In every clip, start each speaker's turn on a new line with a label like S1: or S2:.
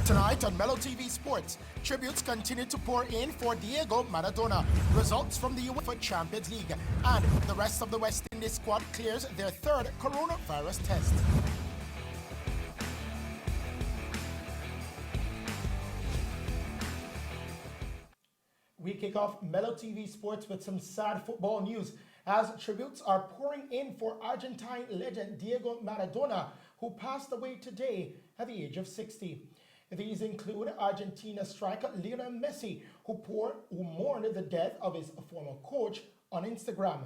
S1: Tonight on Mello TV Sports, tributes continue to pour in for Diego Maradona. Results from the UEFA Champions League, and the rest of the West Indies squad clears their third coronavirus test. We kick off Mello TV Sports with some sad football news as tributes are pouring in for Argentine legend Diego Maradona, who passed away today at the age of 60. These include Argentina striker Lionel Messi, who mourned the death of his former coach on Instagram.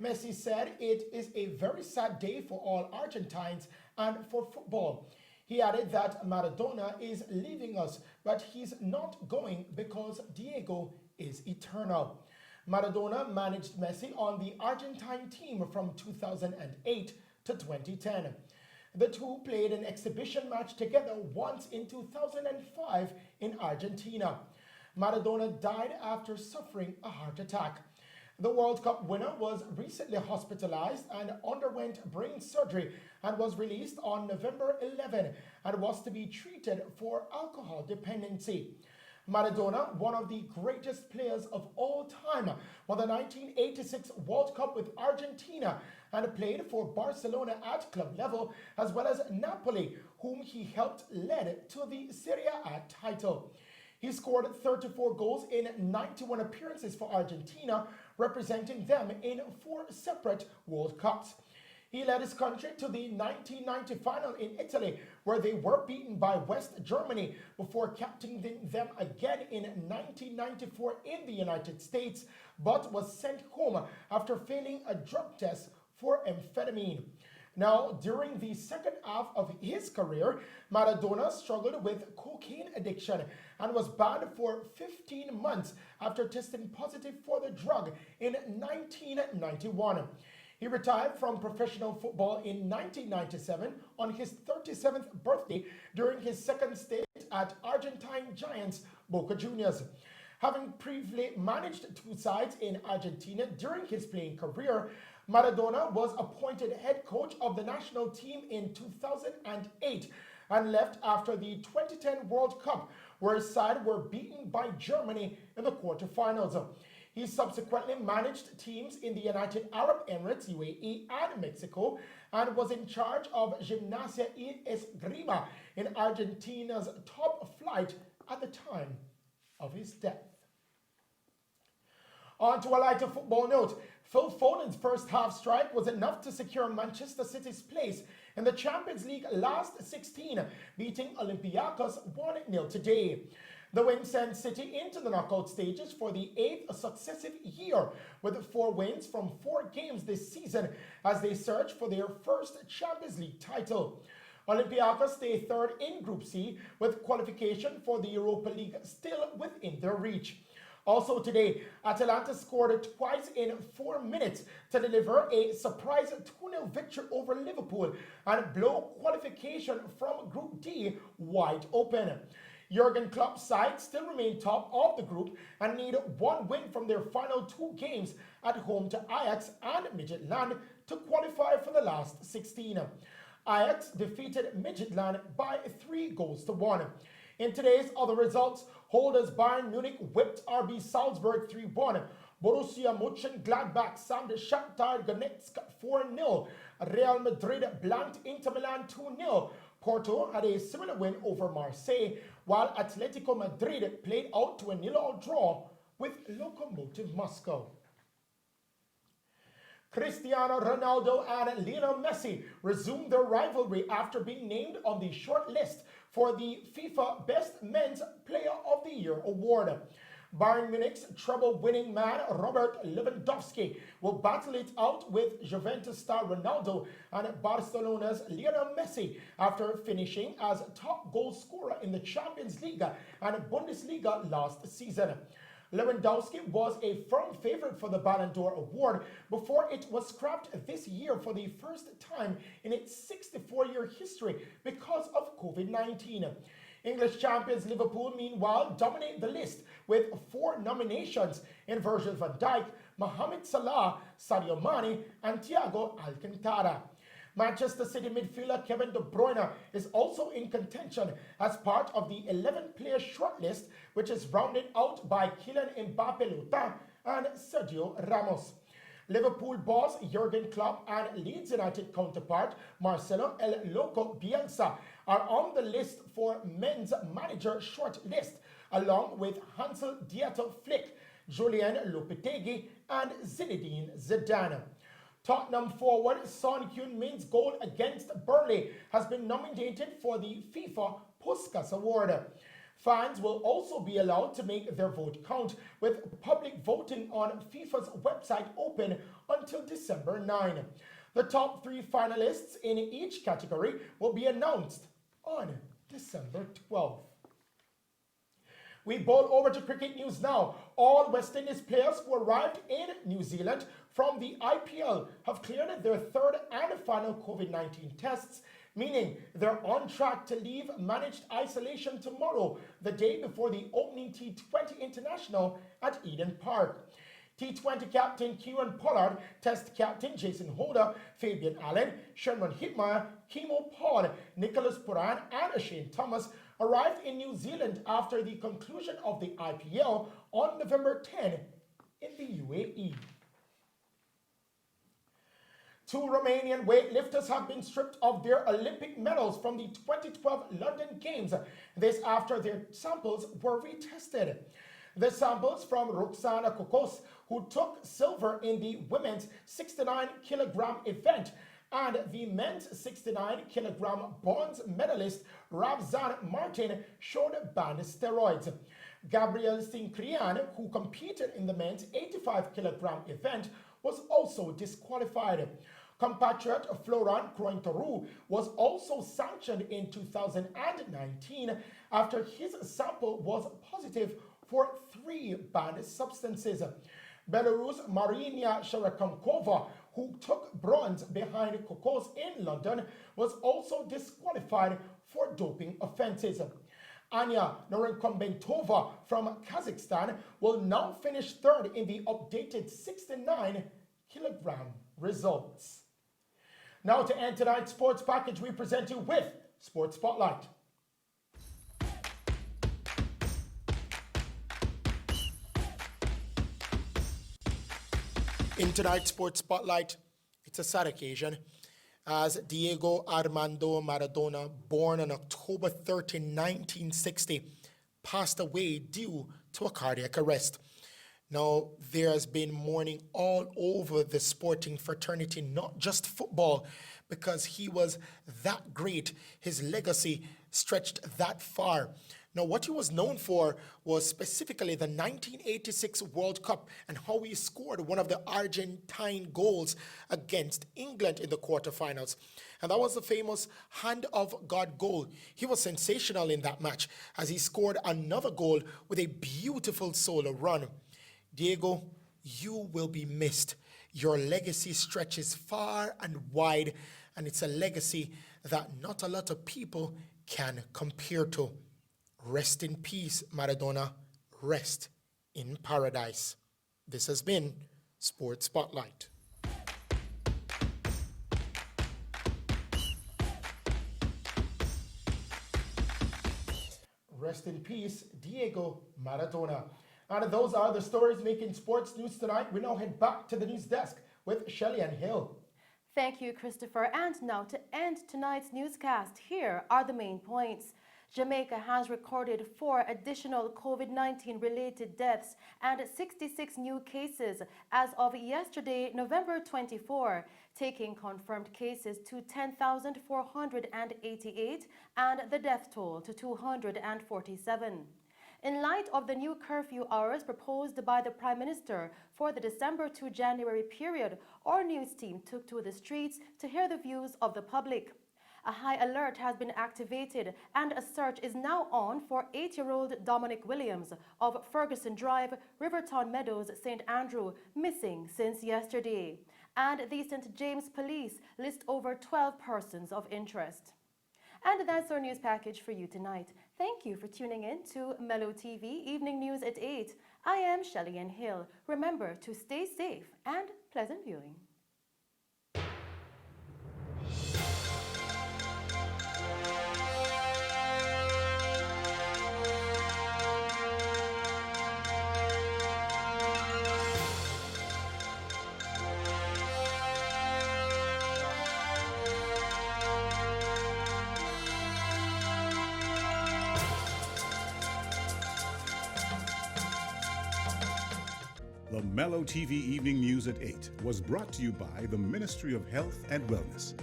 S1: Messi said it is a very sad day for all Argentines and for football. He added that Maradona is leaving us, but he's not going because Diego is eternal. Maradona managed Messi on the Argentine team from 2008 to 2010. The two played an exhibition match together once in 2005 in Argentina. Maradona died after suffering a heart attack. The World Cup winner was recently hospitalized and underwent brain surgery and was released on November 11 and was to be treated for alcohol dependency. Maradona, one of the greatest players of all time, won the 1986 World Cup with Argentina and played for Barcelona at club level, as well as Napoli, whom he helped lead to the Serie A title. He scored 34 goals in 91 appearances for Argentina, representing them in 4 separate World Cups. He led his country to the 1990 final in Italy, where they were beaten by West Germany before captaining them again in 1994 in the United States, but was sent home after failing a drug test for amphetamine. Now, during the second half of his career, Maradona struggled with cocaine addiction and was banned for 15 months after testing positive for the drug in 1991. He retired from professional football in 1997 on his 37th birthday during his second stint at Argentine giants Boca Juniors. Having previously managed 2 sides in Argentina during his playing career, Maradona was appointed head coach of the national team in 2008 and left after the 2010 World Cup, where his side were beaten by Germany in the quarterfinals. He subsequently managed teams in the United Arab Emirates, UAE, and Mexico, and was in charge of Gimnasia y Esgrima in Argentina's top flight at the time of his death. On to a lighter football note, Phil Foden's first half strike was enough to secure Manchester City's place in the Champions League last 16, beating Olympiacos 1-0 today. The win sent City into the knockout stages for the 8th successive year, with 4 wins from 4 games this season as they search for their first Champions League title. Olympiacos stay third in Group C, with qualification for the Europa League still within their reach. Also today, Atalanta scored twice in 4 minutes to deliver a surprise 2-0 victory over Liverpool and blow qualification from Group D wide open. Jurgen Klopp's side still remain top of the group and need 1 win from their final 2 games at home to Ajax and Midtjylland to qualify for the last 16. Ajax defeated Midtjylland by 3-1. In today's other results, holders Bayern Munich whipped RB Salzburg 3-1. Borussia Mönchengladbach slammed Shakhtar Donetsk 4-0. Real Madrid blanked Inter Milan 2-0. Porto had a similar win over Marseille, while Atletico Madrid played out to a 0-0 draw with Lokomotiv Moscow. Cristiano Ronaldo and Lionel Messi resumed their rivalry after being named on the short list for the FIFA Best Men's Player of the Year award. Bayern Munich's treble-winning man Robert Lewandowski will battle it out with Juventus star Ronaldo and Barcelona's Lionel Messi after finishing as top goal scorer in the Champions League and Bundesliga last season. Lewandowski was a firm favorite for the Ballon d'Or award before it was scrapped this year for the first time in its 64-year history because of COVID-19. English champions Liverpool, meanwhile, dominate the list with 4 nominations in Virgil van Dijk, Mohamed Salah, Sadio Mane, and Thiago Alcantara. Manchester City midfielder Kevin De Bruyne is also in contention as part of the 11-player shortlist, which is rounded out by Kylian Mbappe and Sergio Ramos. Liverpool boss Jurgen Klopp and Leeds United counterpart Marcelo El Loco Bielsa are on the list for men's manager shortlist, along with Hansel Dieter Flick, Julian Lopetegui, and Zinedine Zidane. Tottenham forward Son Heung-min's goal against Burnley has been nominated for the FIFA Puskas Award. Fans will also be allowed to make their vote count, with public voting on FIFA's website open until December 9. The top 3 finalists in each category will be announced on December 12th. We bowl over to cricket news now. All West Indies players who arrived in New Zealand from the IPL have cleared their third and final COVID-19 tests, meaning they're on track to leave managed isolation tomorrow, the day before the opening T20 International at Eden Park. T20 captain Kieran Pollard, Test captain Jason Holder, Fabian Allen, Sherman Hitmire, Kimo Paul, Nicholas Puran, and Shane Thomas arrived in New Zealand after the conclusion of the IPL on November 10 in the UAE. 2 Romanian weightlifters have been stripped of their Olympic medals from the 2012 London Games. This after their samples were retested. The samples from Roxana Cocos, who took silver in the women's 69-kilogram event, and the men's 69-kilogram bronze medalist Ravzan Martin showed banned steroids. Gabriel Sincrian, who competed in the men's 85-kilogram event, was also disqualified. Compatriot Florent Crointoru was also sanctioned in 2019 after his sample was positive for 3 banned substances. Belarus Marina Sharakankova, who took bronze behind Kokos in London, was also disqualified for doping offenses. Anya Norenkombentova from Kazakhstan will now finish third in the updated 69-kilogram results. Now to end tonight's sports package, we present you with Sports Spotlight. In tonight's Sports Spotlight, it's a sad occasion as Diego Armando Maradona, born on October 13, 1960, passed away due to a cardiac arrest. Now, there has been mourning all over the sporting fraternity, not just football, because he was that great. His legacy stretched that far. Now, what he was known for was specifically the 1986 World Cup and how he scored one of the Argentine goals against England in the quarterfinals. And that was the famous Hand of God goal. He was sensational in that match as he scored another goal with a beautiful solo run. Diego, you will be missed. Your legacy stretches far and wide, and it's a legacy that not a lot of people can compare to. Rest in peace, Maradona. Rest in paradise. This has been Sports Spotlight. Rest in peace, Diego Maradona. And those are the stories making sports news tonight. We now head back to the news desk with Shelley and Hill.
S2: Thank you, Christopher. And now to end tonight's newscast, here are the main points. Jamaica has recorded 4 additional COVID-19 related deaths and 66 new cases as of yesterday, November 24, taking confirmed cases to 10,488 and the death toll to 247. In light of the new curfew hours proposed by the Prime Minister for the December to January period, our news team took to the streets to hear the views of the public. A high alert has been activated and a search is now on for 8-year-old Dominic Williams of Ferguson Drive, Rivertown Meadows, St. Andrew, missing since yesterday. And the St. James Police list over 12 persons of interest. And that's our news package for you tonight. Thank you for tuning in to Mello TV Evening News at 8. I am Shelley Ann Hill. Remember to stay safe and pleasant viewing.
S3: Mello TV Evening News at 8 was brought to you by the Ministry of Health and Wellness.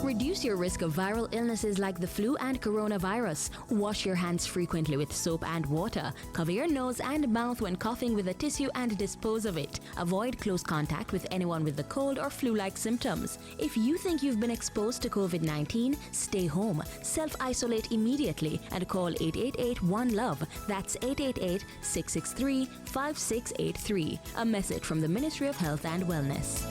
S4: Reduce your risk of viral illnesses like the flu and coronavirus. Wash your hands frequently with soap and water. Cover your nose and mouth when coughing with a tissue and dispose of it. Avoid close contact with anyone with the cold or flu-like symptoms. If you think you've been exposed to COVID-19, stay home, self-isolate immediately and call 888-1-LOVE. That's 888-663-5683. A message from the Ministry of Health and Wellness.